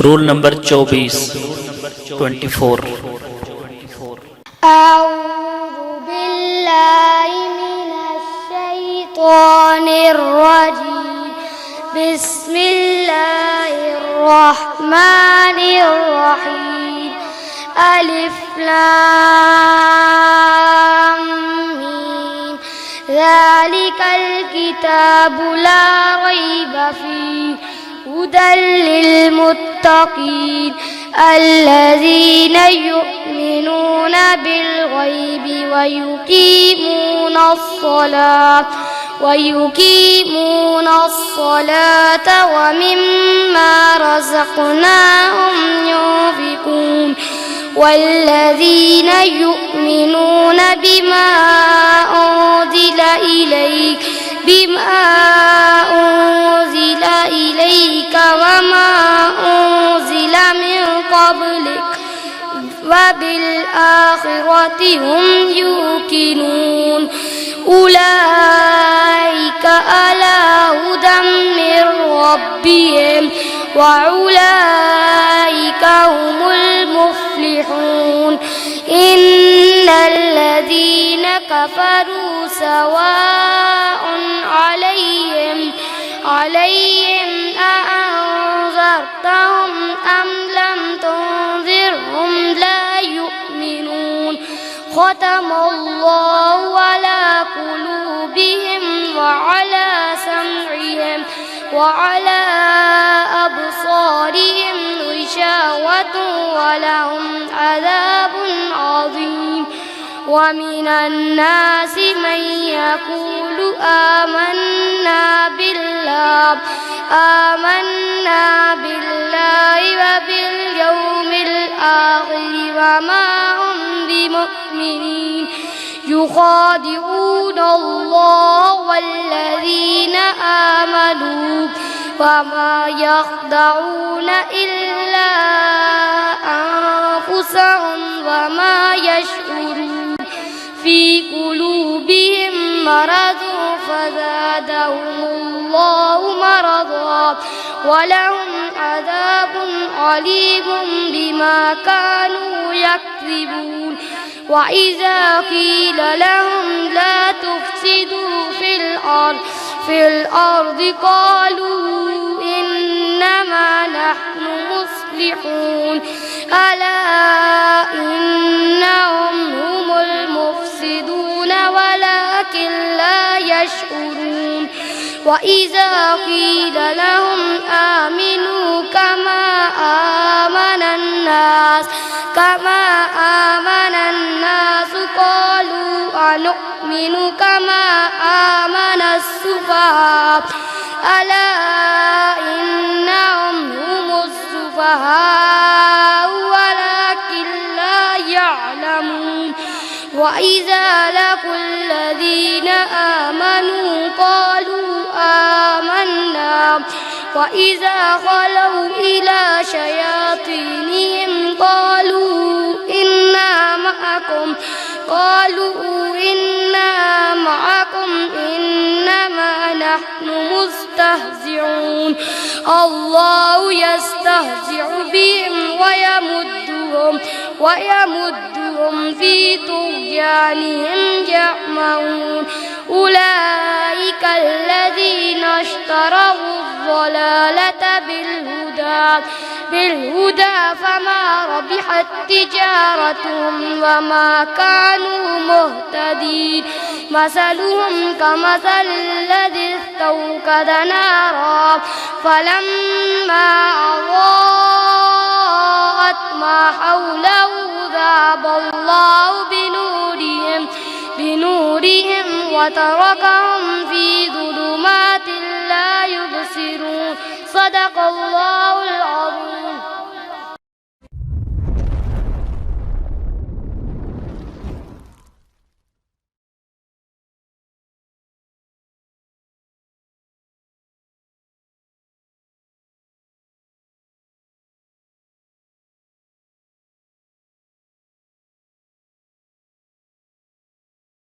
rule number 24 أعوذ بالله من الشيطان الرجيم بسم الله الرحمن الرحيم ألف لام ميم ذلك الكتاب لا ريب فيه هدى للمتقين الذين يؤمنون بالغيب ويقيمون الصلاة ومما رزقناهم ينفقون والذين يؤمنون بما أنزل إليك وما أنزل من قبلك وبالآخرة هم يوقنون أولئك على هدى من ربهم وأولئك هم المفلحون إن الذين كفروا سواء عليهم أأنذرتهم أم لم تنذرهم لا يؤمنون ختم الله على قلوبهم وعلى سمعهم وعلى أبصارهم غشاوة ولهم عذاب عظيم ومن الناس من يقول آمنا بالله وباليوم الآخر وما هم بمؤمنين يخادعون الله والذين آمنوا وما يخدعون إلا أنفسهم وما يشعرون في قلوبهم مرض فزادهم الله مرضا ولهم عذاب عليم بما كانوا يكذبون وإذا قيل لهم لا تفسدوا في الأرض قالوا إنما نحن مصلحون ألا إنهم هم المفسدون ولكن لا يشعرون وإذا قيل لهم آمنوا كما آمن الناس قالوا أنؤمن كما آمن السفهاء ألا إنهم هم السفهاء ولكن لا يعلمون وإذا لقوا الذين آمنوا قالوا آمنا وإذا خلوا إلى شياطينهم قالوا إنا معكم إنما نحن مستهزئون الله يستهزئ بهم ويمدهم في طغيانهم يعمهون أولئك الذين اشتروا الضلالة بالهدى فما ربحت تجارتهم وما كانوا مهتدين مثلهم كمثل الذي استوقد نارا فلما أضاءت ما حوله ذهب الله بنورهم وتركهم في ظلمات لا يبصرون صدق الله